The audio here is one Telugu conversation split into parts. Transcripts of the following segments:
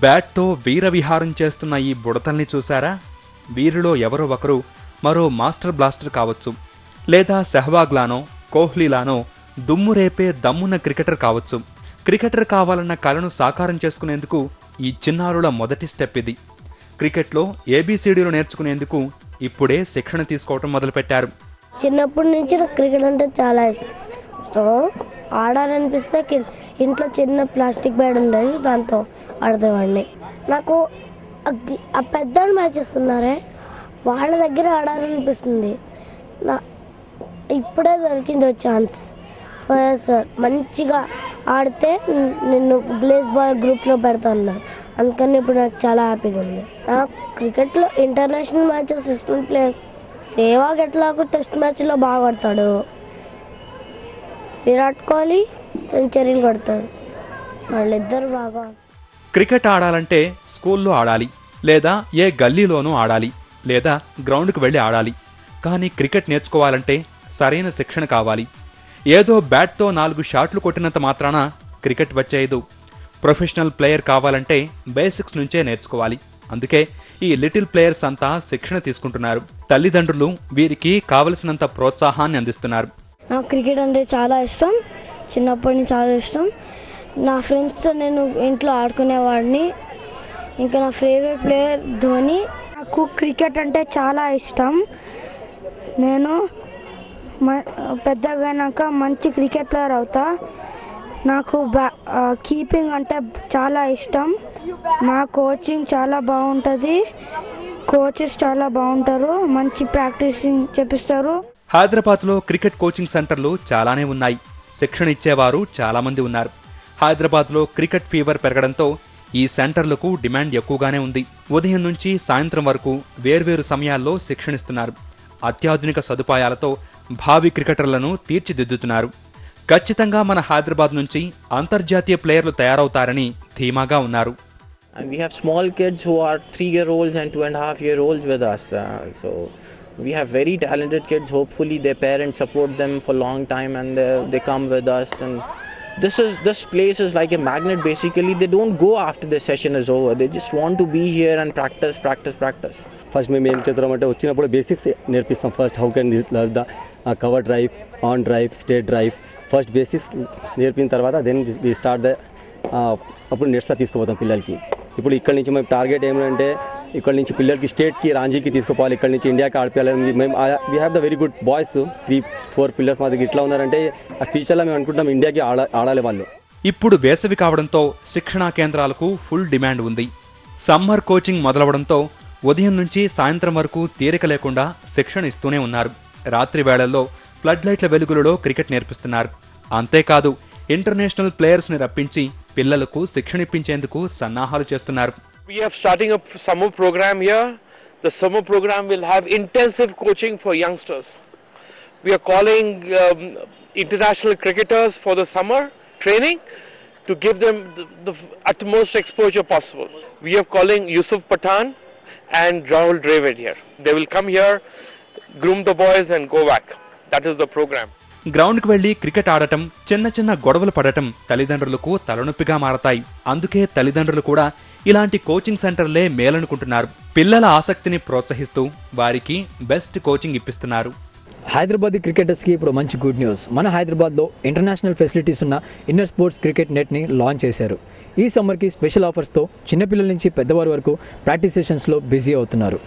బ్యాట్తో వీరవిహారం చేస్తున్న ఈ బుడతల్ని చూశారా? వీరిలో ఎవరో ఒకరు మరో మాస్టర్ బ్లాస్టర్ కావచ్చు, లేదా సెహ్వాగ్లానో కోహ్లీలానో దుమ్ము రేపే దమ్మున్న క్రికెటర్ కావచ్చు. క్రికెటర్ కావాలన్న కలను సాకారం చేసుకునేందుకు ఈ చిన్నారుల మొదటి స్టెప్ ఇది. క్రికెట్లో ఏబీసీడీలు నేర్చుకునేందుకు ఇప్పుడే శిక్షణ తీసుకోవటం మొదలుపెట్టారు. చిన్నప్పటి నుంచి నాకు క్రికెట్ అంటే చాలా ఇష్టం. ఆడాలనిపిస్తే ఇంట్లో చిన్న ప్లాస్టిక్ బ్యాట్ ఉండేది, దాంతో ఆడతామండి. నాకు ఆ పెద్ద మ్యాచెస్ ఉన్నారే వాళ్ళ దగ్గర ఆడాలనిపిస్తుంది. ఇప్పుడే దొరికింది ఛాన్స్. సార్ మంచిగా ఆడితే నిన్ను గ్లేస్ బాల్ గ్రూప్లో పెడతా ఉన్నారు, అందుకని ఇప్పుడు నాకు చాలా హ్యాపీగా ఉంది. నాకు క్రికెట్లో ఇంటర్నేషనల్ మ్యాచెస్ ఇష్టం ప్లేయర్స్ సేవాగ్ ఎట్లాగో టెస్ట్ మ్యాచ్లో బాగా కొడతాడు, విరాట్ కోహ్లీ సెంచరీలు కొడతాడు, వాళ్ళిద్దరు బాగా. క్రికెట్ ఆడాలంటే స్కూల్లో ఆడాలి, లేదా ఏ గల్లీలోనూ ఆడాలి, లేదా గ్రౌండ్కి వెళ్ళి ఆడాలి. కానీ క్రికెట్ నేర్చుకోవాలంటే సరైన శిక్షణ కావాలి. ఏదో బ్యాట్తో 4 షాట్లు కొట్టినంత మాత్రాన క్రికెట్ వచ్చేయదు. ప్రొఫెషనల్ ప్లేయర్ కావాలంటే బేసిక్స్ నుంచే నేర్చుకోవాలి. అందుకే ఈ లిటిల్ ప్లేయర్స్ అంతా శిక్షణ తీసుకుంటున్నారు. తల్లిదండ్రులు వీరికి కావలసినంత ప్రోత్సాహాన్ని అందిస్తున్నారు. నాకు క్రికెట్ అంటే చాలా ఇష్టం, చిన్నప్పటి నుంచి చాలా ఇష్టం. నా ఫ్రెండ్స్తో నేను ఇంట్లో ఆడుకునేవాడిని. ఇంకా నా ఫేవరెట్ ప్లేయర్ ధోని. నాకు క్రికెట్ అంటే చాలా ఇష్టం. నేను పెద్దగానాక మంచి క్రికెట్ ప్లేయర్ అవుతా. నాకు కీపింగ్ అంటే చాలా ఇష్టం. మా కోచింగ్ చాలా బాగుంటుంది, కోచెస్ చాలా బాగుంటారు, మంచి ప్రాక్టీసింగ్ చేపిస్తారు. హైదరాబాద్లో క్రికెట్ కోచింగ్ సెంటర్లు చాలానే ఉన్నాయి, శిక్షణ ఇచ్చేవారు చాలా మంది ఉన్నారు. హైదరాబాద్లో క్రికెట్ ఫీవర్ పెరగడంతో ఈ సెంటర్లకు డిమాండ్ ఎక్కువగానే ఉంది. ఉదయం నుంచి సాయంత్రం వరకు వేర్వేరు సమయాల్లో శిక్షణిస్తున్నారు. అత్యాధునిక సదుపాయాలతో భావి క్రికెటర్లను తీర్చిదిద్దుతున్నారు. ఖచ్చితంగా మన హైదరాబాద్ నుంచి అంతర్జాతీయ ప్లేయర్లు తయారవుతారని ధీమాగా ఉన్నారు. And we have small kids who are 3-year-olds and 2.5-year-olds with us. So we have very talented kids. Hopefully their parents support them for a long time and they come with us. And this place is like a magnet basically. They don't go after the session is over. They just want to be here and practice. First మేము ఏం చేద్దామంటే వచ్చినప్పుడు బేసిక్స్ నేర్పిస్తాం. First how can learn the cover drive, on drive, straight drive. First basics నేర్పిన తర్వాత దెన్ వి స్టార్ట్ ద అప్పుడు నెట్స్లో తీసుకుపోతాం పిల్లలకి. ఇప్పుడు ఇక్కడ నుంచి మేము టార్గెట్ ఏమంటే ఇక్కడ నుంచి పిల్లలకి స్టేట్కి రాంజీకి తీసుకుపోవాలి, ఇక్కడ నుంచి ఇండియాకి ఆడిపోయాలని మేము we have the very good boys 3-4 pillars మా దగ్గర ఇట్లా ఉన్నారంటే ఆ ఫ్యూచర్లో మేము అనుకుంటాం ఇండియాకి ఆడాలి వాళ్ళు. ఇప్పుడు వేసవి కావడంతో శిక్షణా కేంద్రాలకు ఫుల్ డిమాండ్ ఉంది. సమ్మర్ కోచింగ్ మొదలవడంతో ఉదయం నుంచి సాయంత్రం వరకు తీరిక లేకుండా శిక్షణ ఇస్తూనే ఉన్నారు. రాత్రి వేళల్లో ఫ్లడ్ లైట్ల వెలుగులలో క్రికెట్ నేర్పిస్తున్నారు. అంతేకాదు ఇంటర్నేషనల్ ప్లేయర్స్ ని రప్పించి పిల్లలకు శిక్షణ ఇప్పించేందుకు సన్నాహాలు చేస్తున్నారు. We are starting a summer program here. The summer program will have intensive coaching for youngsters. We are calling international cricketers for the summer training to give them the utmost exposure possible. We are calling Yusuf Pathan and Rahul Dravid here. They will come here, groom the boys and go back. That is the program. గ్రౌండ్కి వెళ్లి క్రికెట్ ఆడటం, చిన్న చిన్న గొడవలు పడటం తల్లిదండ్రులకు తలనొప్పిగా మారతాయి. అందుకే తల్లిదండ్రులు కూడా ఇలాంటి కోచింగ్ సెంటర్లే మేలనుకుంటున్నారు. పిల్లల ఆసక్తిని ప్రోత్సహిస్తూ వారికి బెస్ట్ కోచింగ్ ఇప్పిస్తున్నారు. హైదరాబాద్ క్రికెటర్స్కి ఇప్పుడు మంచి గుడ్ న్యూస్. మన హైదరాబాద్లో ఇంటర్నేషనల్ ఫెసిలిటీస్ ఉన్న ఇన్నర్ స్పోర్ట్స్ క్రికెట్ నెట్ని లాంచ్ చేశారు. ఈ సమ్మర్కి స్పెషల్ ఆఫర్స్తో చిన్నపిల్లల నుంచి పెద్దవారి వరకు ప్రాక్టీస్ సెషన్స్లో బిజీ అవుతున్నారు.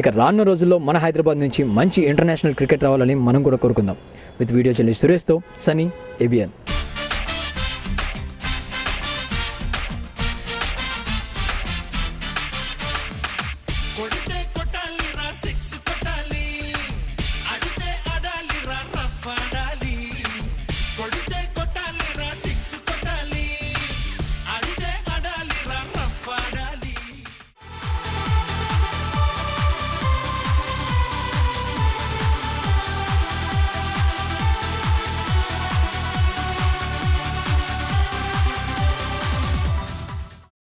ఇక రానున్న రోజుల్లో మన హైదరాబాద్ నుంచి మంచి ఇంటర్నేషనల్ క్రికెట్ రావాలని మనం కూడా కోరుకుందాం. విత్ వీడియో జర్నలిస్ట్ సురేష్తో సనీ, ABN.